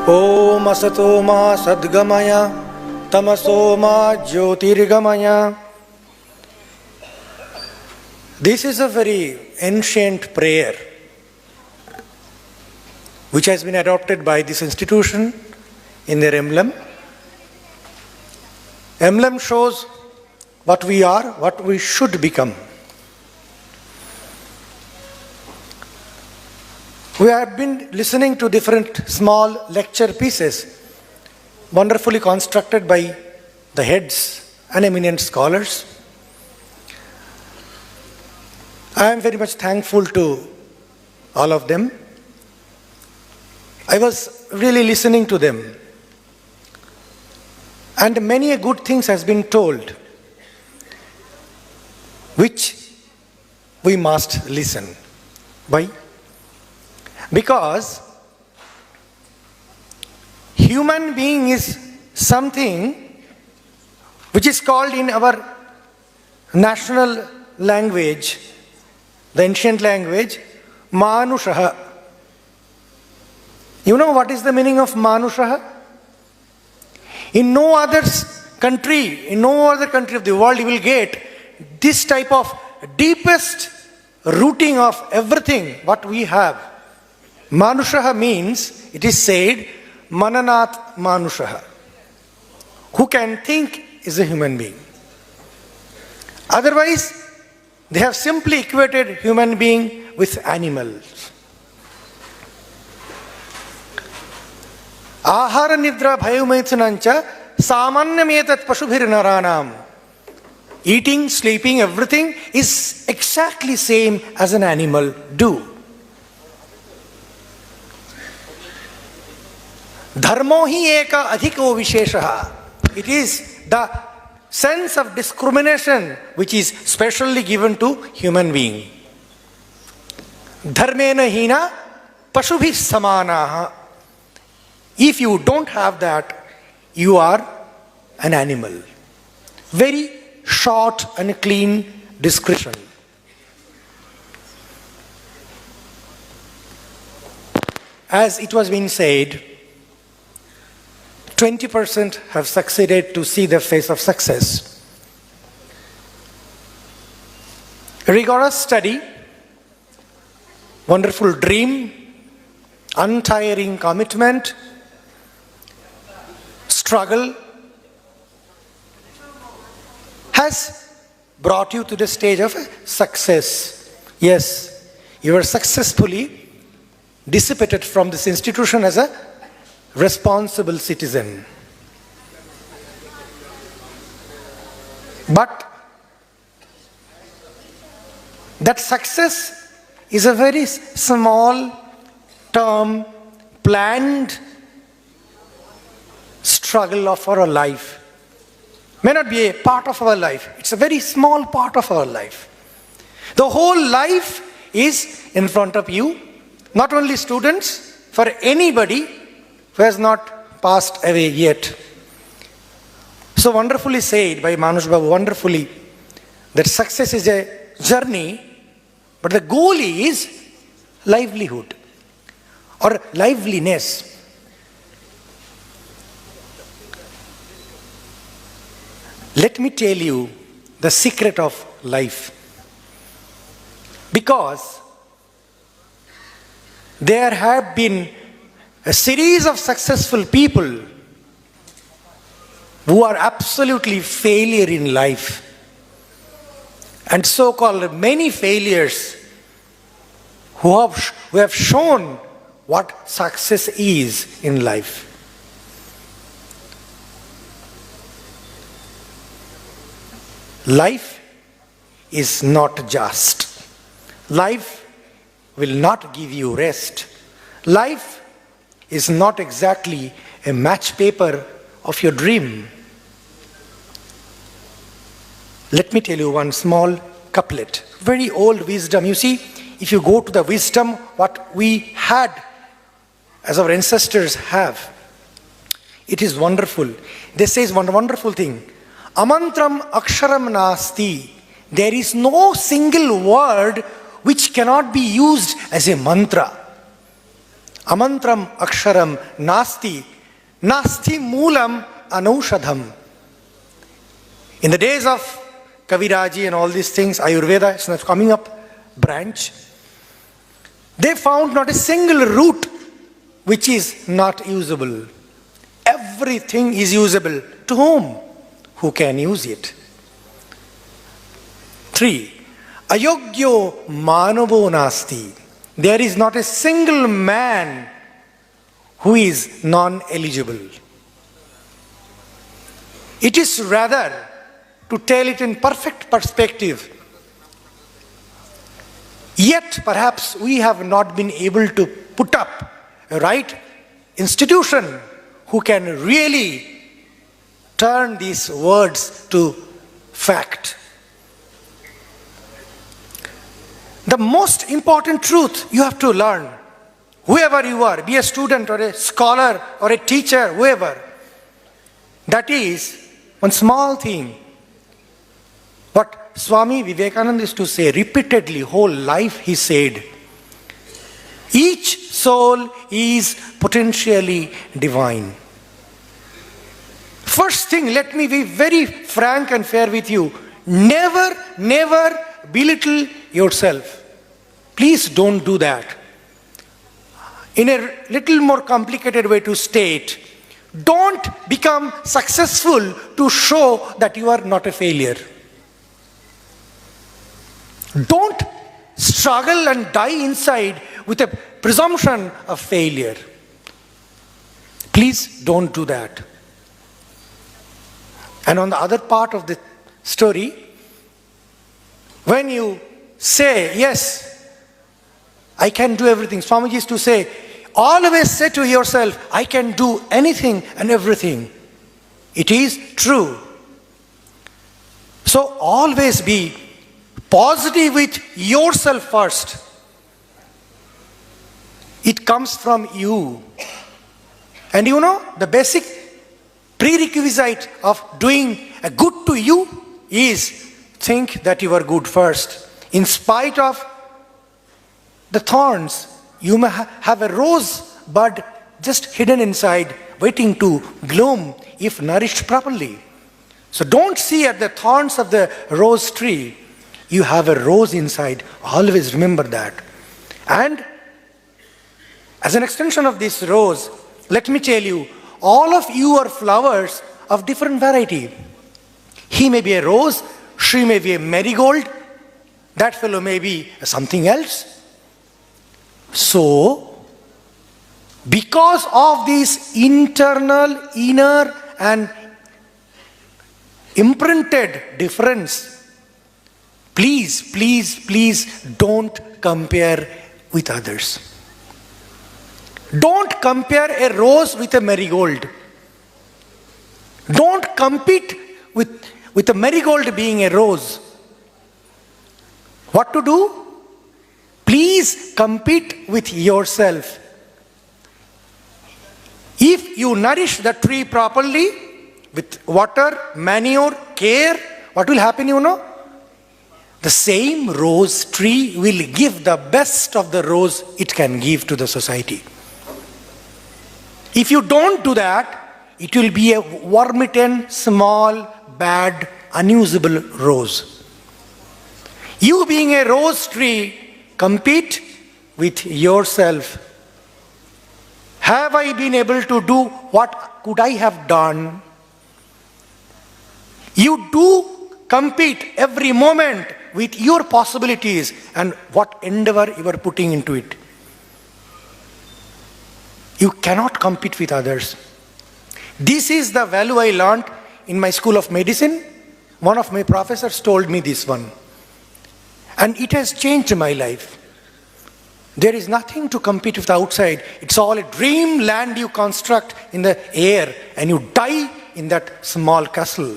Om Asato Ma Sadgamaya Tamaso Ma Jyotirgamaya. This is a very ancient prayer which has been adopted by this institution in their emblem. Emblem shows what we are, what we should become. We have been listening to different small lecture pieces, wonderfully constructed by the heads and eminent scholars. I am very much thankful to all of them. I was really listening to them. And many good things has been told, which we must listen. Why? Because human being is something which is called in our national language, the ancient language, Manushaha. You know what is the meaning of Manushaha? In no other country of the world you will get this type of deepest rooting of everything what we have. Manushaha means, it is said, Mananat Manushaha. Who can think is a human being. Otherwise, they have simply equated human being with animals. Ahara nidra bhayumaithanancha samanyametat pashubhir naranam. Eating, sleeping, everything is exactly same as an animal do. Dharmo hi eka adhiko visheshaha. It is the sense of discrimination which is specially given to human being. Dharmena hina pashubhi samanaha. If you don't have that, you are an animal. Very short and clean description. As it was being said, 20% have succeeded to see the face of success. Rigorous study, wonderful dream, untiring commitment, struggle has brought you to the stage of success. Yes, you are successfully dissipated from this institution as a responsible citizen. But that success is a very small term, planned struggle of our life. May not be a part of our life. It's a very small part of our life. The whole life is in front of you. Not only students, for anybody who has not passed away yet. So wonderfully said by Manush Babu, wonderfully, that success is a journey, but the goal is livelihood or liveliness. Let me tell you the secret of life. Because there have been a series of successful people who are absolutely failure in life, and so-called many failures who have shown what success is in life. Life is not just. Life will not give you rest. Life is not exactly a match paper of your dream. Let me tell you one small couplet, very old wisdom. You see, if you go to the wisdom what we had as our ancestors have, it is wonderful. They say one wonderful thing. Amantram aksharam nasti. There is no single word which cannot be used as a mantra. Amantram aksharam nasti, nasti moolam anaushadham. In the days of Kaviraji and all these things, Ayurveda is not coming up branch. They found not a single root which is not usable. Everything is usable. To whom? Who can use it? 3. Ayogyo manavo nasti. There is not a single man who is non-eligible. It is rather, to tell it in perfect perspective, yet perhaps we have not been able to put up a right institution who can really turn these words to fact. The most important truth you have to learn, whoever you are, be a student or a scholar or a teacher, whoever, that is one small thing. What Swami Vivekananda used to say repeatedly, whole life he said, each soul is potentially divine. First thing, let me be very frank and fair with you. Never belittle yourself. Please don't do that. In a little more complicated way to state, don't become successful to show that you are not a failure. Don't struggle and die inside with a presumption of failure. Please don't do that. And on the other part of the story, when you say, yes, I can do everything, Swamiji used to say, always say to yourself, I can do anything and everything. It is true. So always be positive with yourself first. It comes from you. And you know, the basic prerequisite of doing a good to you is think that you are good first. In spite of the thorns, you may have a rose bud just hidden inside, waiting to bloom if nourished properly. So don't see at the thorns of the rose tree, you have a rose inside. Always remember that. And as an extension of this rose, let me tell you, all of you are flowers of different variety. He may be a rose, she may be a marigold, that fellow may be something else. So, because of this internal, inner and imprinted difference, please don't compare with others. Don't compare a rose with a marigold. Don't compete with a marigold being a rose. What to do? Please compete with yourself. If you nourish the tree properly with water, manure, care, what will happen, you know? The same rose tree will give the best of the rose it can give to the society. If you don't do that, it will be a worm-eaten, small, bad, unusable rose. You being a rose tree, compete with yourself. Have I been able to do what could I have done? You do compete every moment with your possibilities and what endeavor you are putting into it. You cannot compete with others. This is the value I learned in my school of medicine. One of my professors told me this one. And it has changed my life. There is nothing to compete with outside. It's all a dreamland you construct in the air and you die in that small castle.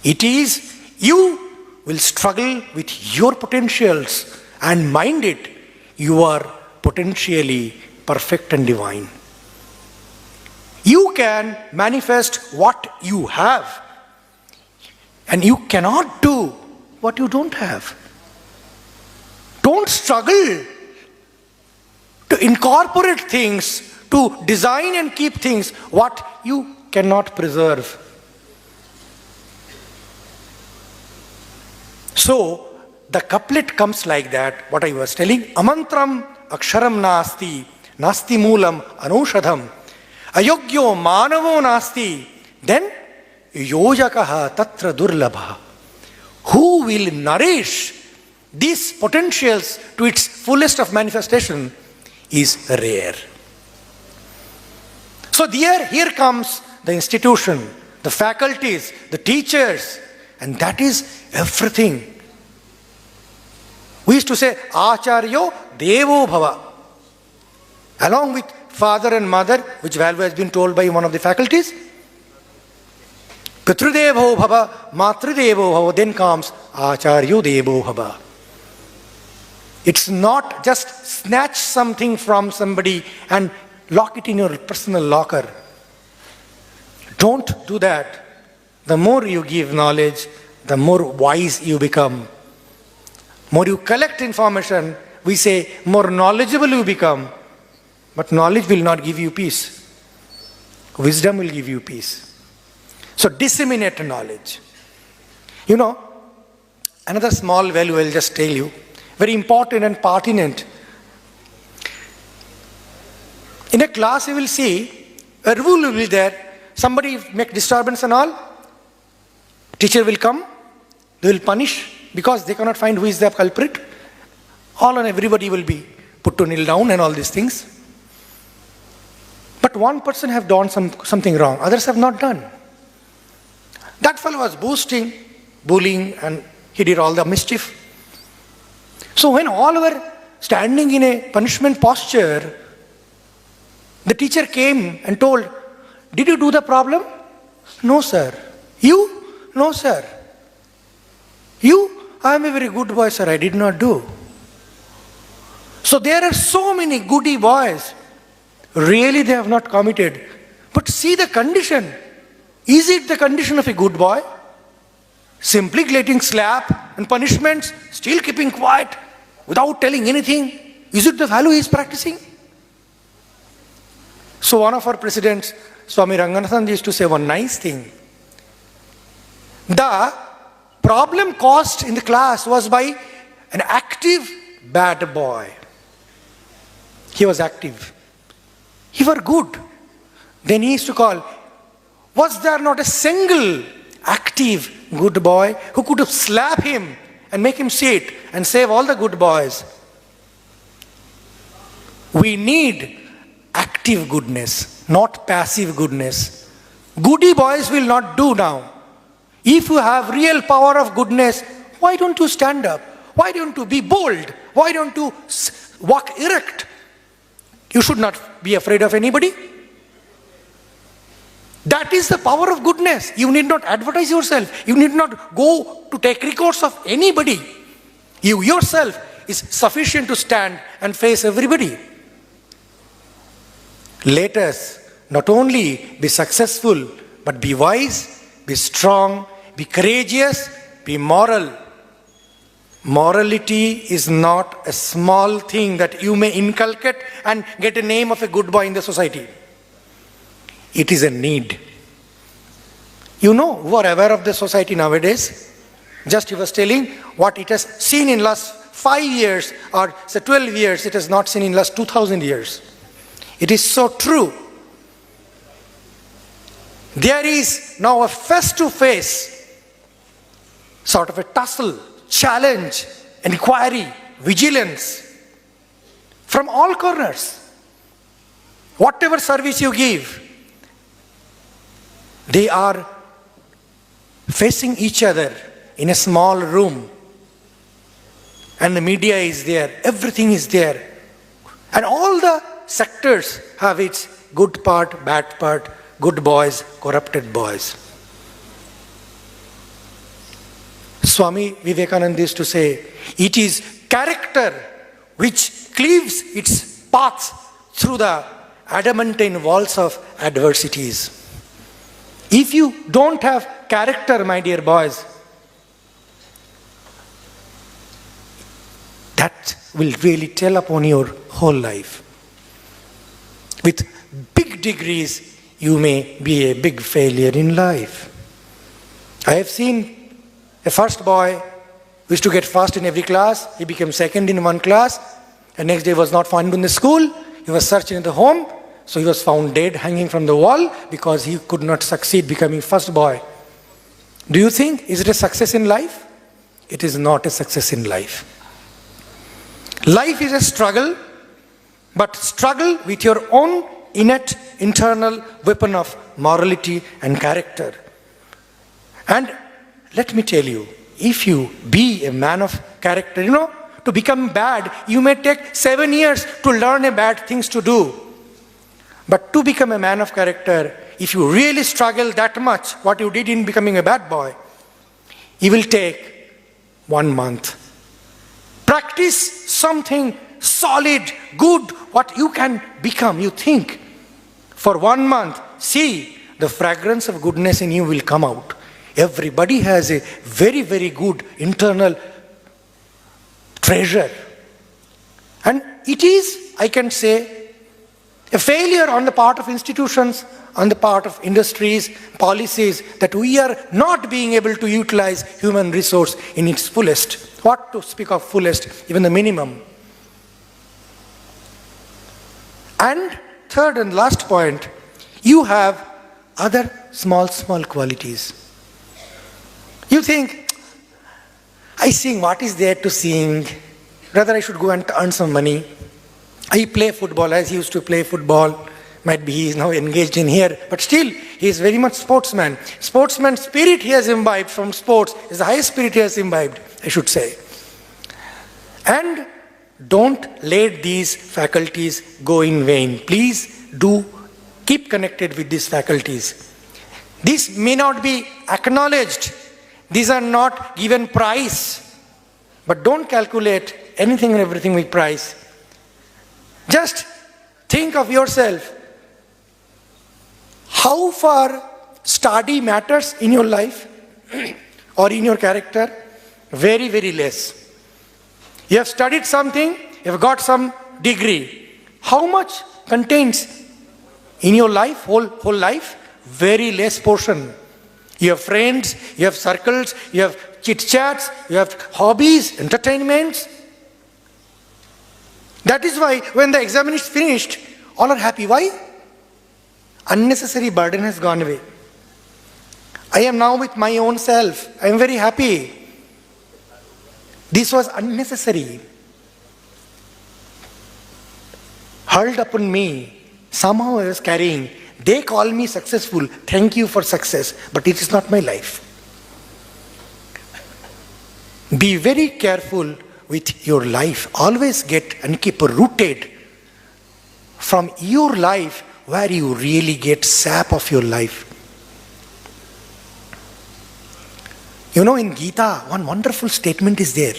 It is you will struggle with your potentials and mind it. You are potentially perfect and divine. You can manifest what you have and you cannot do what you don't have. Don't struggle to incorporate things, to design and keep things what you cannot preserve. So, the couplet comes like that, what I was telling. Amantram aksharam nasti, nasti moolam anushadham, ayogyo manavo nasti, then yojakaha tatra durlabha. Who will nourish these potentials to its fullest of manifestation is rare. So here comes the institution, the faculties, the teachers, and that is everything. We used to say, Acharyo Devo Bhava. Along with father and mother, which value has been told by one of the faculties, Pitrudevo Bhava, Matrudevo Bhava, then comes Acharyo Devo Bhava. It's not just snatch something from somebody and lock it in your personal locker. Don't do that. The more you give knowledge, the more wise you become. More you collect information, we say more knowledgeable you become. But knowledge will not give you peace. Wisdom will give you peace. So disseminate knowledge. You know, another small value I'll just tell you, very important and pertinent. In a class you will see, a rule will be there, somebody make disturbance and all, teacher will come, they will punish because they cannot find who is the culprit. All and everybody will be put to kneel down and all these things. But one person have done something wrong, others have not done. That fellow was boasting, bullying, and he did all the mischief. So when all were standing in a punishment posture, the teacher came and told, did you do the problem? No, sir. You? No, sir. You? I am a very good boy, sir. I did not do. So there are so many goody boys. Really they have not committed. But see the condition. Is it the condition of a good boy? Simply getting slap and punishments, still keeping quiet, without telling anything. Is it the value he is practicing? So one of our presidents, Swami Ranganathan, used to say one nice thing. The problem caused in the class was by an active bad boy. He was active. He was good. Then he used to call, was there not a single active good boy who could have slapped him and make him sit and save all the good boys? We need active goodness, not passive goodness. Goody boys will not do now. If you have real power of goodness, why don't you stand up? Why don't you be bold? Why don't you walk erect? You should not be afraid of anybody. That is the power of goodness. You need not advertise yourself. You need not go to take records of anybody. You yourself is sufficient to stand and face everybody. Let us not only be successful, but be wise, be strong, be courageous, be moral. Morality is not a small thing that you may inculcate and get a name of a good boy in the society. It is a need. You know, who are aware of the society nowadays? Just he was telling what it has seen in last 5 years or say 12 years, it has not seen in last 2000 years. It is so true. There is now a face-to-face sort of a tussle, challenge, inquiry, vigilance from all corners. Whatever service you give, they are facing each other in a small room. And the media is there, everything is there. And all the sectors have its good part, bad part, good boys, corrupted boys. Swami Vivekananda used to say, it is character which cleaves its path through the adamantine walls of adversities. If you don't have character, my dear boys, that will really tell upon your whole life. degrees, you may be a big failure in life. I have seen a first boy who used to get first in every class. He became second in one class. The next day was not found in the school. He was searching in the home. So he was found dead, hanging from the wall because he could not succeed becoming first boy. Do you think, is it a success in life? It is not a success in life. Life is a struggle, but struggle with your own innate internal weapon of morality and character. And let me tell you, if you be a man of character, to become bad, you may take 7 years to learn a bad things to do. But to become a man of character, if you really struggle that much, what you did in becoming a bad boy, it will take 1 month. Practice something solid, good, what you can become, you think. For 1 month, see, the fragrance of goodness in you will come out. Everybody has a very, very good internal treasure. And it is, I can say, a failure on the part of institutions, on the part of industries, policies, that we are not being able to utilize human resource in its fullest. What to speak of fullest, even the minimum. And third and last point, you have other small qualities. You think, I sing, what is there to sing? Rather I should go and earn some money. I play football as he used to play football. Might be he is now engaged in here, but still he is very much sportsman. Sportsman spirit he has imbibed from sports is the highest spirit he has imbibed, I should say. And don't let these faculties go in vain. Please do keep connected with these faculties. These may not be acknowledged. These are not given price. But don't calculate anything and everything with price. Just think of yourself. How far study matters in your life or in your character? Very, very less. You have studied something, you have got some degree. How much contains in your life, whole life? Very less portion. You have friends, you have circles, you have chit-chats, you have hobbies, entertainments. That is why when the examination is finished, all are happy. Why? Unnecessary burden has gone away. I am now with my own self. I am very happy. This was unnecessary. Hurled upon me. Somehow I was carrying. They call me successful. Thank you for success. But it is not my life. Be very careful with your life. Always get and keep rooted from your life where you really get sap of your life. In Gita, one wonderful statement is there.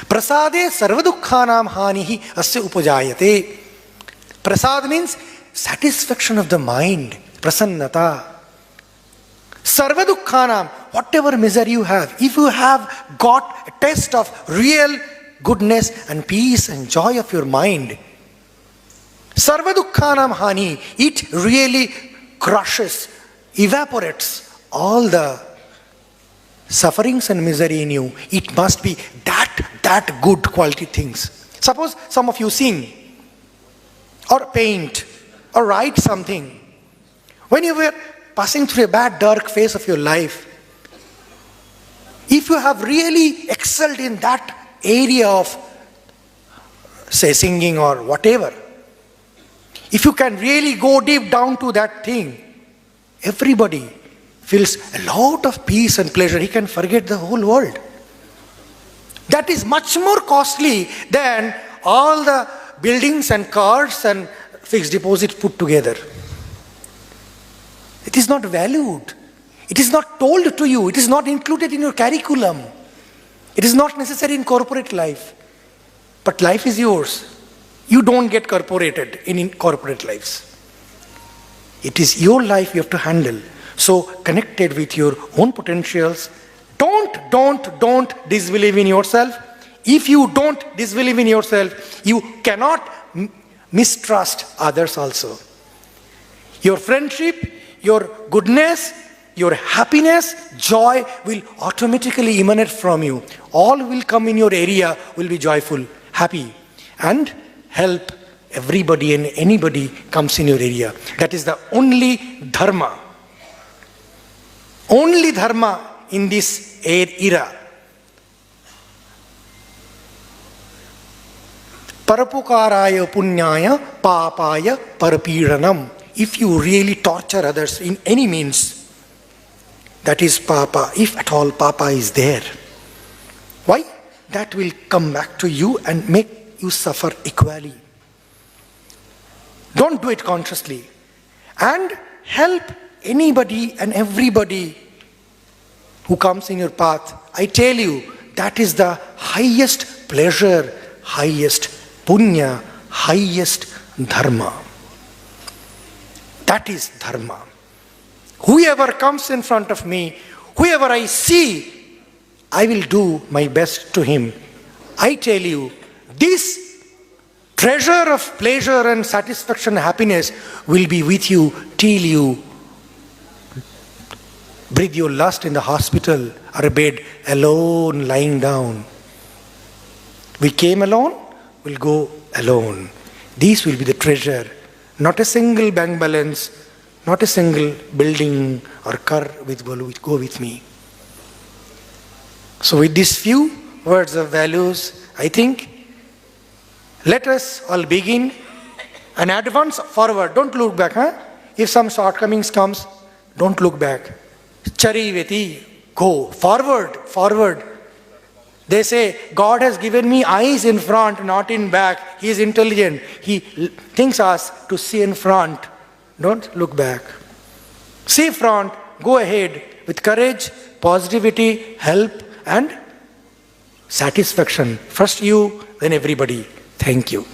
Prasade sarvadukkhanam hanihi asya upajayate. Prasad means satisfaction of the mind, prasannata. Sarvadukkhanam, whatever misery you have, if you have got a taste of real goodness and peace and joy of your mind, sarvadukkhanam hani, it really crushes, evaporates all the sufferings and misery in you. It must be that good quality things. Suppose some of you sing or paint or write something. When you were passing through a bad dark phase of your life, if you have really excelled in that area of, say, singing or whatever, if you can really go deep down to that thing, everybody feels a lot of peace and pleasure. He can forget the whole world. That is much more costly than all the buildings and cars and fixed deposits put together. It is not valued. It is not told to you. It is not included in your curriculum. It is not necessary in corporate life. But life is yours. You don't get corporated in corporate lives. It is your life you have to handle. So connected with your own potentials. Don't disbelieve in yourself. If you don't disbelieve in yourself, you cannot mistrust others also. Your friendship, your goodness, your happiness, joy will automatically emanate from you. All will come in your area, will be joyful, happy, and help everybody and anybody comes in your area. That is the only dharma. Only dharma in this era. Parapukaraya punyaya papaya parapiranam. If you really torture others in any means, that is papa, if at all papa is there. Why? That will come back to you and make you suffer equally. Don't do it consciously. And help anybody and everybody who comes in your path. I tell you, that is the highest pleasure, highest punya, highest dharma. That is dharma. Whoever comes in front of me, whoever I see, I will do my best to him. I tell you, this treasure of pleasure and satisfaction and happiness will be with you till you breathe your last in the hospital or a bed, alone, lying down. We came alone, we'll go alone. These will be the treasure. Not a single bank balance, not a single building or car will go with me. So with these few words of values, I think, let us all begin and advance forward. Don't look back. If some shortcomings comes, don't look back. Chariveti, go forward, forward. They say, God has given me eyes in front, not in back. He is intelligent. He thinks us to see in front. Don't look back. See front, go ahead with courage, positivity, help, and satisfaction. First you, then everybody. Thank you.